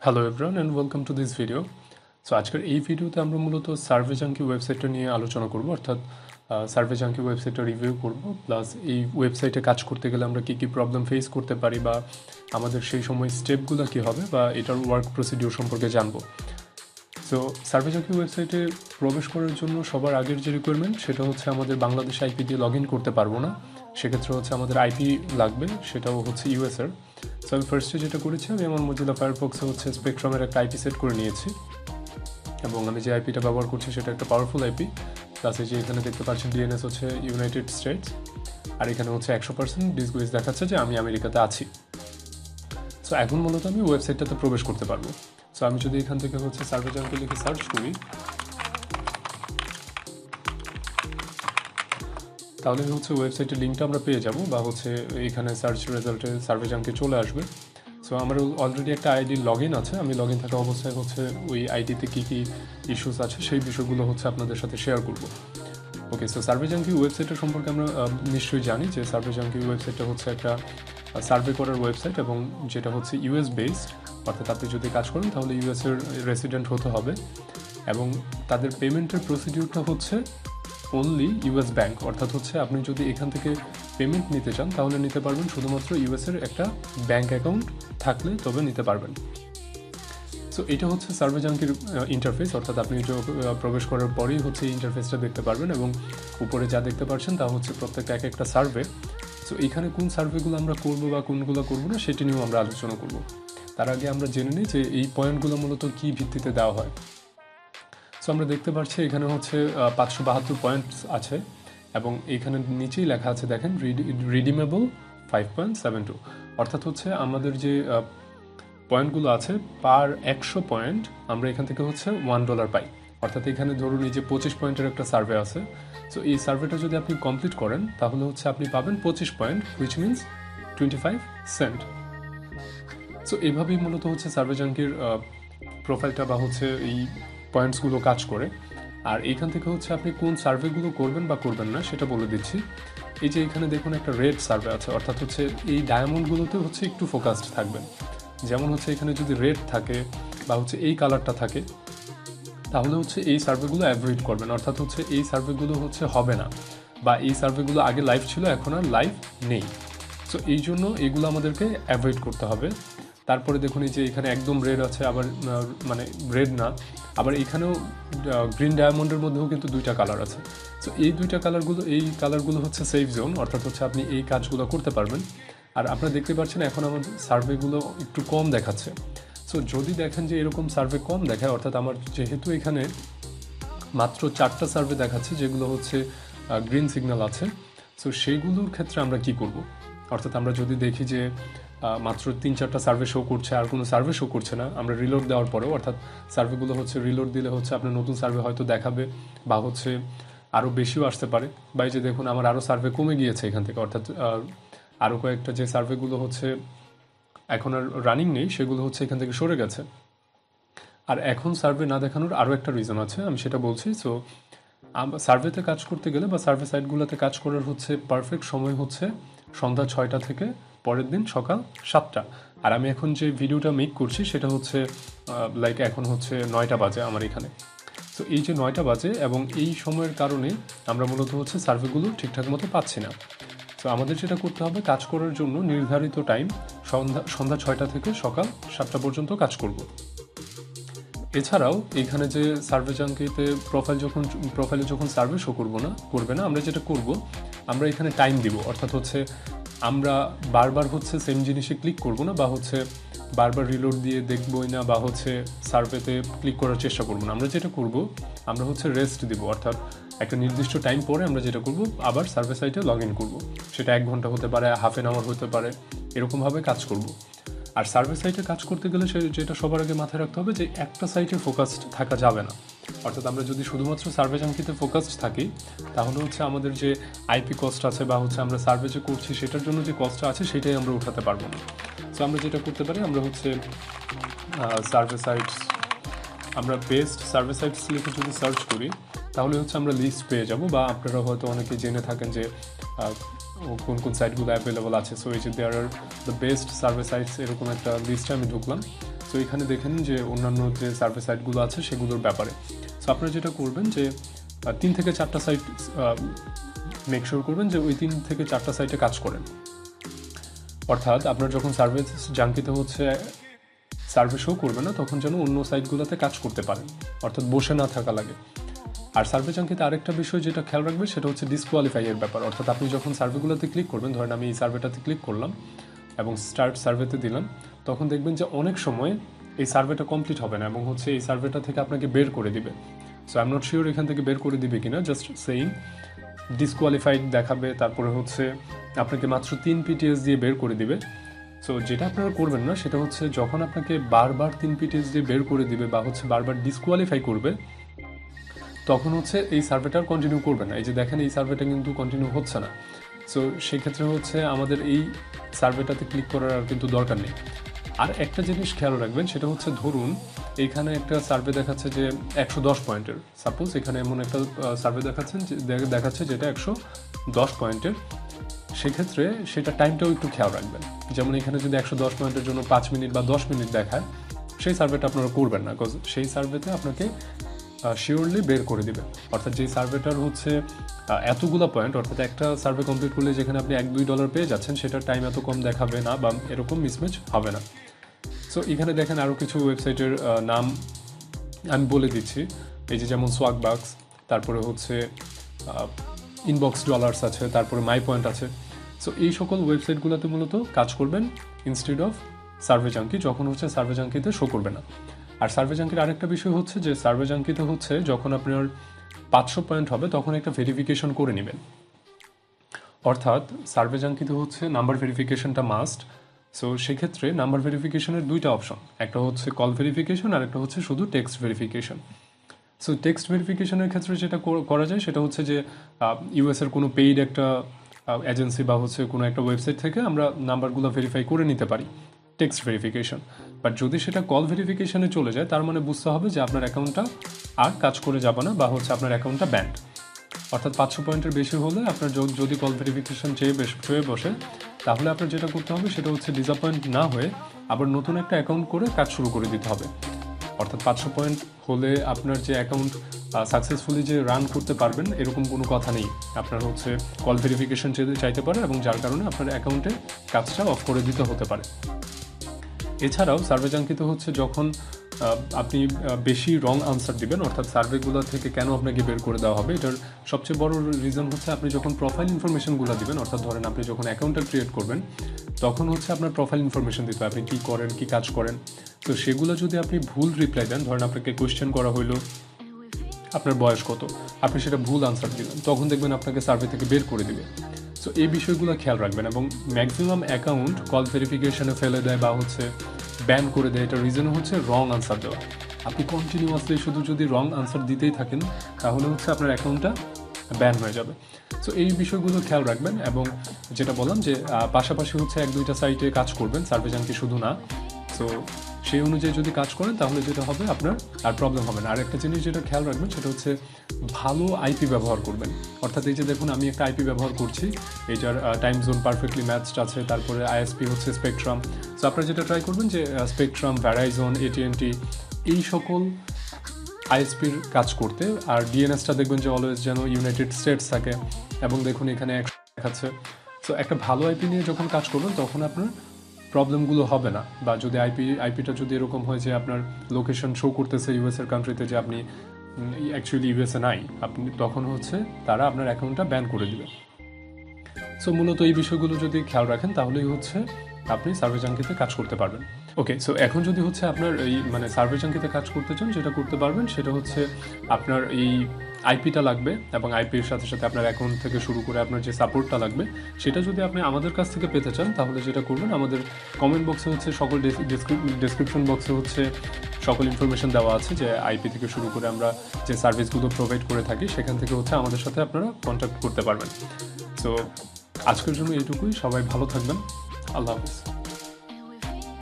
Hello everyone and welcome to this video. So আজকের এই ভিডিওতে আমরা মূলত সার্ভেজাঙ্কি ওয়েবসাইটটা নিয়ে আলোচনা করব, অর্থাৎ সার্ভেজাঙ্কি ওয়েবসাইটটা রিভিউ করব, প্লাস এই ওয়েবসাইটে কাজ করতে গেলে আমরা কী কী প্রবলেম ফেস করতে পারি বা আমাদের সেই সময় স্টেপগুলো কী হবে বা এটার ওয়ার্ক প্রসিডিওর সম্পর্কে জানবো। সো সার্ভেজাঙ্কি ওয়েবসাইটে প্রবেশ করার জন্য সবার আগের যে রিকোয়ারমেন্ট সেটা হচ্ছে আমাদের বাংলাদেশ আইপি দিয়ে লগ ইন করতে পারবো না, সেক্ষেত্রে হচ্ছে আমাদের আইপি লাগবে, সেটাও হচ্ছে ইউএসের। সো আমি ফার্স্টে যেটা করেছি, আমি আমার মজিলা ফায়ারফক্সে হচ্ছে স্পেকট্রামের একটা আইপি সেট করে নিয়েছি এবং আমি যে আইপিটা ব্যবহার করছি সেটা একটা পাওয়ারফুল আইপি। প্লাস এই যে এখানে দেখতে পাচ্ছেন ডিএনএস হচ্ছে ইউনাইটেড স্টেটস, আর এখানে হচ্ছে 100% ডিসগুইজ দেখাচ্ছে যে আমি আমেরিকাতে আছি। সো এখন মূলত আমি ওয়েবসাইটটাতে প্রবেশ করতে পারবো। সো আমি যদি এখান থেকে হচ্ছে সার্ভেজাঙ্কি লিখে সার্চ করি, তাহলে হচ্ছে ওয়েবসাইটের লিঙ্কটা আমরা পেয়ে যাব, বা হচ্ছে এখানে সার্চ রেজাল্টে সার্ভেজাঙ্কি চলে আসবে। সো আমার অলরেডি একটা আইডি লগ ইন আছে, আমি লগ ইন থাকা অবস্থায় হচ্ছে ওই আইডিতে কী কী ইস্যুস আছে সেই বিষয়গুলো হচ্ছে আপনাদের সাথে শেয়ার করব। ওকে, সো সার্ভেজাঙ্কি ওয়েবসাইটের সম্পর্কে আমরা নিশ্চয়ই জানি যে সার্ভেজাঙ্কি ওয়েবসাইটটা হচ্ছে একটা সার্ভে করার ওয়েবসাইট এবং যেটা হচ্ছে ইউএস বেসড, অর্থাৎ আপনি যদি কাজ করেন তাহলে ইউএসের রেসিডেন্ট হতে হবে এবং তাদের পেমেন্টের প্রসিডিউরটা হচ্ছে অনলি ইউএস ব্যাঙ্ক, অর্থাৎ হচ্ছে আপনি যদি এখান থেকে পেমেন্ট নিতে চান তাহলে নিতে পারবেন শুধুমাত্র ইউএসের একটা ব্যাঙ্ক অ্যাকাউন্ট থাকলে তবে নিতে পারবেন। সো এটা হচ্ছে সার্ভেজাঙ্কির ইন্টারফেস, অর্থাৎ আপনি প্রবেশ করার পরেই হচ্ছে এই ইন্টারফেসটা দেখতে পারবেন এবং উপরে যা দেখতে পাচ্ছেন তা হচ্ছে প্রত্যেকটা এক একটা সার্ভে। সো এখানে কোন সার্ভেগুলো আমরা করবো বা কোনগুলো করবো না সেটি নিয়েও আমরা আলোচনা করব। তার আগে আমরা জেনে নিই যে এই পয়েন্টগুলো মূলত কী ভিত্তিতে দেওয়া হয়। সো আমরা দেখতে পাচ্ছি এখানে হচ্ছে 572 পয়েন্টস আছে এবং এইখানে নিচেই লেখা আছে দেখেন রিডিমেবল 5.72, অর্থাৎ হচ্ছে আমাদের যে পয়েন্টগুলো আছে পার 100 পয়েন্ট আমরা এখান থেকে হচ্ছে $1 পাই। অর্থাৎ এখানে ধরুন এই যে 25 পয়েন্টের একটা সার্ভে আছে, সো এই সার্ভেটা যদি আপনি কমপ্লিট করেন তাহলে হচ্ছে আপনি পাবেন 25 point, which means 25 cent. So এভাবেই মূলত হচ্ছে সার্ভেজাঙ্কির প্রোফাইলটা বা হচ্ছে এই পয়েন্টসগুলো কাজ করে। আর এইখান থেকে হচ্ছে আপনি কোন সার্ভেগুলো করবেন বা করবেন না সেটা বলে দিচ্ছি। এই যে এখানে দেখুন একটা রেড সার্ভে আছে, অর্থাৎ হচ্ছে এই ডায়মন্ডগুলোতে হচ্ছে একটু ফোকাসড থাকবেন। যেমন হচ্ছে এখানে যদি রেড থাকে বা হচ্ছে এই কালারটা থাকে তাহলে হচ্ছে এই সার্ভেগুলো অ্যাভয়েড করবেন, অর্থাৎ হচ্ছে এই সার্ভেগুলো হচ্ছে হবে না বা এই সার্ভেগুলো আগে লাইভ ছিল এখন আর লাইভ নেই। সো এই জন্য এগুলো আমাদেরকে অ্যাভয়েড করতে হবে। তারপরে দেখুন এই যে এখানে একদম রেড আছে, আবার মানে রেড না, আবার এখানেও গ্রিন ডায়মন্ডের মধ্যেও কিন্তু দুইটা কালার আছে। সো এই দুইটা কালারগুলো হচ্ছে সেফ জোন, অর্থাৎ হচ্ছে আপনি এই কাজগুলো করতে পারবেন। আর আপনারা দেখতে পাচ্ছেন এখন আমাদের সার্ভেগুলো একটু কম দেখাচ্ছে। সো যদি দেখেন যে এরকম সার্ভে কম দেখায়, অর্থাৎ আমার যেহেতু এখানে মাত্র 4টা সার্ভে দেখাচ্ছে যেগুলো হচ্ছে গ্রিন সিগন্যাল আছে, সো সেইগুলোর ক্ষেত্রে আমরা কি করব। অর্থাৎ আমরা যদি দেখি যে মাত্র 3-4টা সার্ভে শো করছে আর কোনো সার্ভে শো করছে না, আমরা রিলোড দেওয়ার পরেও, অর্থাৎ সার্ভেগুলো হচ্ছে রিলোড দিলে হচ্ছে আপনার নতুন সার্ভে হয়তো দেখাবে বা হচ্ছে আরও বেশিও আসতে পারে, বা এই যে দেখুন আমার আরও সার্ভে কমে গিয়েছে এখান থেকে, অর্থাৎ আরও কয়েকটা যে সার্ভেগুলো হচ্ছে এখন আর রানিং নেই সেগুলো হচ্ছে এখান থেকে সরে গেছে। আর এখন সার্ভে না দেখানোর আরও একটা রিজন আছে, আমি সেটা বলছি। সো সার্ভেতে কাজ করতে গেলে বা সার্ভে সাইটগুলোতে কাজ করার হচ্ছে পারফেক্ট সময় হচ্ছে সন্ধ্যা 6টা থেকে পরের দিন সকাল 7টা। আর আমি এখন যে ভিডিওটা মেক করছি সেটা হচ্ছে লাইক এখন হচ্ছে 9টা বাজে আমার এখানে। সো এই যে 9টা বাজে এবং এই সময়ের কারণে আমরা মূলত হচ্ছে সার্ভেগুলো ঠিকঠাক মতো পাচ্ছি না। সো আমাদের যেটা করতে হবে, কাজ করার জন্য নির্ধারিত টাইম সন্ধ্যা 6টা থেকে সকাল 7টা পর্যন্ত কাজ করব। এছাড়াও এখানে যে সার্ভেজাঙ্কিতে প্রোফাইলে যখন সার্ভে শো করবে না, আমরা যেটা করব, আমরা এখানে টাইম দিব, অর্থাৎ হচ্ছে আমরা বারবার হচ্ছে সেম জিনিসে ক্লিক করব না বা হচ্ছে বারবার রিলোড দিয়ে দেখবই না বা হচ্ছে সার্ভেতে ক্লিক করার চেষ্টা করব না। আমরা যেটা করব, আমরা হচ্ছে রেস্ট দিব, অর্থাৎ একটা নির্দিষ্ট টাইম পরে আমরা যেটা করব আবার সার্ভে সাইটে লগ ইন করবো। সেটা 1 ঘন্টা হতে পারে, হাফ অ্যান আওয়ার হতে পারে, এরকমভাবে কাজ করব। আর সার্ভে সাইটে কাজ করতে গেলে যেটা সবার আগে মাথায় রাখতে হবে যে একটা সাইটে ফোকাসড থাকা যাবে না। অর্থাৎ আমরা যদি শুধুমাত্র সার্ভেজাঙ্কিতে ফোকাসড থাকি তাহলে হচ্ছে আমাদের যে আইপি কস্ট আছে বা হচ্ছে আমরা সার্ভে যে করছি সেটার জন্য যে কস্টটা আছে সেটাই আমরা উঠাতে পারবো না। সো আমরা যেটা করতে পারি, আমরা হচ্ছে সার্ভে সাইটস, আমরা বেস্ট সার্ভে সাইটস লিখে যদি সার্চ করি তাহলে হচ্ছে আমরা লিস্ট পেয়ে যাব, বা আপনারা হয়তো অনেকে জেনে থাকেন যে কোন কোন সাইটগুলো অ্যাভেলেবল আছে। সো এই যে there are the best survey sites এরকম একটা লিস্টে আমি ঢুকলাম। সো এখানে দেখেন যে অন্যান্য যে সার্ভে সাইটগুলো আছে সেগুলোর ব্যাপারে। সো আপনারা যেটা করবেন যে 3 থেকে 4টা সাইট মেক শিওর করবেন যে ওই 3 থেকে 4টা সাইটে কাজ করেন। অর্থাৎ আপনার যখন সার্ভে জাঙ্কিতে হচ্ছে সার্ভে শো করবে না, তখন যেন অন্য সাইটগুলোতে কাজ করতে পারেন, অর্থাৎ বসে না থাকা লাগে। আর সার্ভে জাঙ্কিতে আরেকটা বিষয় যেটা খেয়াল রাখবে সেটা হচ্ছে ডিসকোয়ালিফাই এর ব্যাপার। অর্থাৎ আপনি যখন সার্ভেগুলোতে ক্লিক করবেন, ধরেন আমি এই সার্ভেটাতে ক্লিক করলাম এবং স্টার্ট সার্ভেতে দিলাম, তখন দেখবেন যে অনেক সময় এই সার্ভেটা কমপ্লিট হবে না এবং হচ্ছে এই সার্ভেটা থেকে আপনাকে বের করে দিবে। So I am not sure এখান থেকে বের করে দিবে কিনা, জাস্ট সেইং ডিসকোয়ালিফাইড দেখাবে, তারপরে হচ্ছে আপনাকে মাত্র 3 PTS দিয়ে বের করে দিবে। সো যেটা আপনারা করবেন না সেটা হচ্ছে যখন আপনাকে বারবার 3 PTS দিয়ে বের করে দিবে বা হচ্ছে বারবার ডিসকোয়ালিফাই করবে, তখন হচ্ছে এই সার্ভেটা কন্টিনিউ করবে না। এই যে দেখেন এই সার্ভেটা কিন্তু কন্টিনিউ হচ্ছে না। সো সেক্ষেত্রে হচ্ছে আমাদের এই সার্ভেটাতে ক্লিক করার আর কিন্তু দরকার নেই। আর একটা জিনিস খেয়াল রাখবেন সেটা হচ্ছে ধরুন এইখানে একটা সার্ভে দেখাচ্ছে যে 110 পয়েন্টের, সাপোজ এখানে এমন একটা সার্ভে দেখাচ্ছে যেটা 110 পয়েন্টের, সেক্ষেত্রে সেটা টাইমটাও একটু খেয়াল রাখবেন। যেমন এখানে যদি 110 পয়েন্টের জন্য 5 মিনিট বা 10 মিনিট দেখায়, সেই সার্ভেটা আপনারা করবেন না, বিকজ সেই সার্ভেতে আপনাকে শিওরলি বের করে দিবে। অর্থাৎ যেই সার্ভেটার হচ্ছে এতগুলো পয়েন্ট, অর্থাৎ একটা সার্ভে কমপ্লিট করলে যেখানে আপনি $1-2 পেয়ে যাচ্ছেন, সেটার টাইম এত কম দেখাবে না বা এরকম মিসম্যাচ হবে না। সো এখানে দেখেন আরও কিছু ওয়েবসাইটের নাম আমি বলে দিচ্ছি। এই যে যেমন সোয়াগবাক্স, তারপরে হচ্ছে ইনবক্স ডলার্স আছে, তারপরে মাই পয়েন্ট আছে। সো এই সকল ওয়েবসাইটগুলোতে মূলত কাজ করবেন ইনস্টেড অফ সার্ভে জাঙ্কি, যখন হচ্ছে সার্ভে জাঙ্কিতে শো করবে না। আর সার্ভে জাঙ্কির আরেকটা বিষয় হচ্ছে যে সার্ভে জাঙ্কিতে হচ্ছে যখন আপনার 500 পয়েন্ট হবে তখন একটা ভেরিফিকেশন করে নেবেন। অর্থাৎ সার্ভে জাঙ্কিতে হচ্ছে নাম্বার ভেরিফিকেশনটা মাস্ট। সো সেক্ষেত্রে নাম্বার ভেরিফিকেশনের 2টা অপশন, একটা হচ্ছে কল ভেরিফিকেশন আর একটা হচ্ছে শুধু টেক্সট ভেরিফিকেশন। সো টেক্সট ভেরিফিকেশনের ক্ষেত্রে যেটা করা যায় সেটা হচ্ছে যে ইউএসের কোনো পেইড একটা এজেন্সি বা হচ্ছে কোনো একটা ওয়েবসাইট থেকে আমরা নাম্বারগুলো ভেরিফাই করে নিতে পারি, টেক্সট ভেরিফিকেশন। বাট যদি সেটা কল ভেরিফিকেশনে চলে যায়, তার মানে বুঝতে হবে যে আপনার অ্যাকাউন্টটা আর কাজ করে যাবে না বা হচ্ছে আপনার অ্যাকাউন্টটা ব্যান্ড। অর্থাৎ 500 পয়েন্টের বেশি হলে আপনার যদি কল ভেরিফিকেশন চেয়ে বসে, তাহলে আপনার যেটা করতে হবে সেটা হচ্ছে ডিসঅ্যাপয়েন্ট না হয়ে আবার নতুন একটা অ্যাকাউন্ট করে কাজ শুরু করে দিতে হবে। অর্থাৎ 500 পয়েন্ট হলে আপনার যে অ্যাকাউন্ট সাকসেসফুলি যে রান করতে পারবেন এরকম কোনো কথা নেই। আপনার হচ্ছে কল ভেরিফিকেশন চাইতে পারে এবং যার কারণে আপনার অ্যাকাউন্টে কাজটা অফ করে দিতে হতে পারে। এছাড়াও সার্ভে জাঙ্কিতে হচ্ছে যখন আপনি বেশি রং আনসার দিবেন, অর্থাৎ সার্ভেগুলো থেকে কেন আপনাকে বের করে দেওয়া হবে, এটার সবচেয়ে বড় রিজন হচ্ছে আপনি যখন প্রোফাইল ইনফরমেশনগুলো দিবেন, অর্থাৎ ধরেন আপনি যখন অ্যাকাউন্টটা ক্রিয়েট করবেন তখন হচ্ছে আপনার প্রোফাইল ইনফরমেশন দিতে হবে, আপনি কী করেন, কী কাজ করেন। তো সেগুলো যদি আপনি ভুল রিপ্লাই দেন, ধরেন আপনাকে কোয়েশ্চেন করা হইলো আপনার বয়স কত, আপনি সেটা ভুল আনসার দিলেন, তখন দেখবেন আপনাকে সার্ভে থেকে বের করে দিবে। সো এই বিষয়গুলো খেয়াল রাখবেন। এবং ম্যাক্সিমাম অ্যাকাউন্ট কল ভেরিফিকেশনে ফেলে দেয় বা হচ্ছে ব্যান করে দেয়, এটার রিজন হচ্ছে রং আনসার দেওয়া। আপনি কন্টিনিউয়াসলি শুধু যদি রং আনসার দিতেই থাকেন তাহলে হচ্ছে আপনার অ্যাকাউন্টটা ব্যান হয়ে যাবে। সো এই বিষয়গুলো খেয়াল রাখবেন। এবং যেটা বললাম যে পাশাপাশি হচ্ছে 1-2টা সাইটে কাজ করবেন, সার্ভে জাঙ্কি শুধু না। সো সেই অনুযায়ী যদি কাজ করেন তাহলে যেটা হবে আপনার আর প্রবলেম হবে না। আর একটা জিনিস যেটা খেয়াল রাখবেন সেটা হচ্ছে ভালো আইপি ব্যবহার করবেন। অর্থাৎ এই যে দেখুন আমি একটা আইপি ব্যবহার করছি, এইটার টাইম জোন পারফেক্টলি ম্যাচড আছে, তারপরে আইএসপি হচ্ছে স্পেকট্রাম। সো আপনারা যেটা ট্রাই করবেন যে স্পেকট্রাম, ভ্যারাইজন, AT&T এই সকল আইএসপির কাজ করতে। আর ডিএনএসটা দেখবেন যে অলওয়েজ যেন ইউনাইটেড স্টেটস থাকে এবং দেখুন এখানে দেখাচ্ছে। সো একটা ভালো আইপি নিয়ে যখন কাজ করবেন তখন আপনার প্রবলেমগুলো হবে না। বা যদি আইপিটা যদি এরকম হয় যে আপনার লোকেশন শো করতেছে ইউএসের কান্ট্রিতে যে আপনি অ্যাকচুয়ালি ইউএসএ নাই, আপনি তখন হচ্ছে তারা আপনার অ্যাকাউন্টটা ব্যান করে দিবে। সো মূলত এই বিষয়গুলো যদি খেয়াল রাখেন তাহলেই হচ্ছে আপনি সার্ভে জাঙ্কিতে কাজ করতে পারবেন। ওকে, সো এখন যদি হচ্ছে আপনার এই সার্ভে জাঙ্কিতে কাজ করতে চান, যেটা করতে পারবেন সেটা হচ্ছে আপনার এই আইপিটা লাগবে এবং আইপির সাথে সাথে আপনার অ্যাকাউন্ট থেকে শুরু করে আপনার যে সাপোর্টটা লাগবে সেটা যদি আপনি আমাদের কাছ থেকে পেতে চান তাহলে যেটা করবেন, আমাদের কমেন্ট বক্সে হচ্ছে সকল ডেসক্রিপশন বক্সে হচ্ছে সকল ইনফরমেশন দেওয়া আছে যে আইপি থেকে শুরু করে আমরা যে সার্ভিসগুলো প্রোভাইড করে থাকি সেখান থেকে হচ্ছে আমাদের সাথে আপনারা কন্ট্যাক্ট করতে পারবেন। সো আজকের জন্য এইটুকুই, সবাই ভালো থাকবেন, আল্লাহ হাফিজ।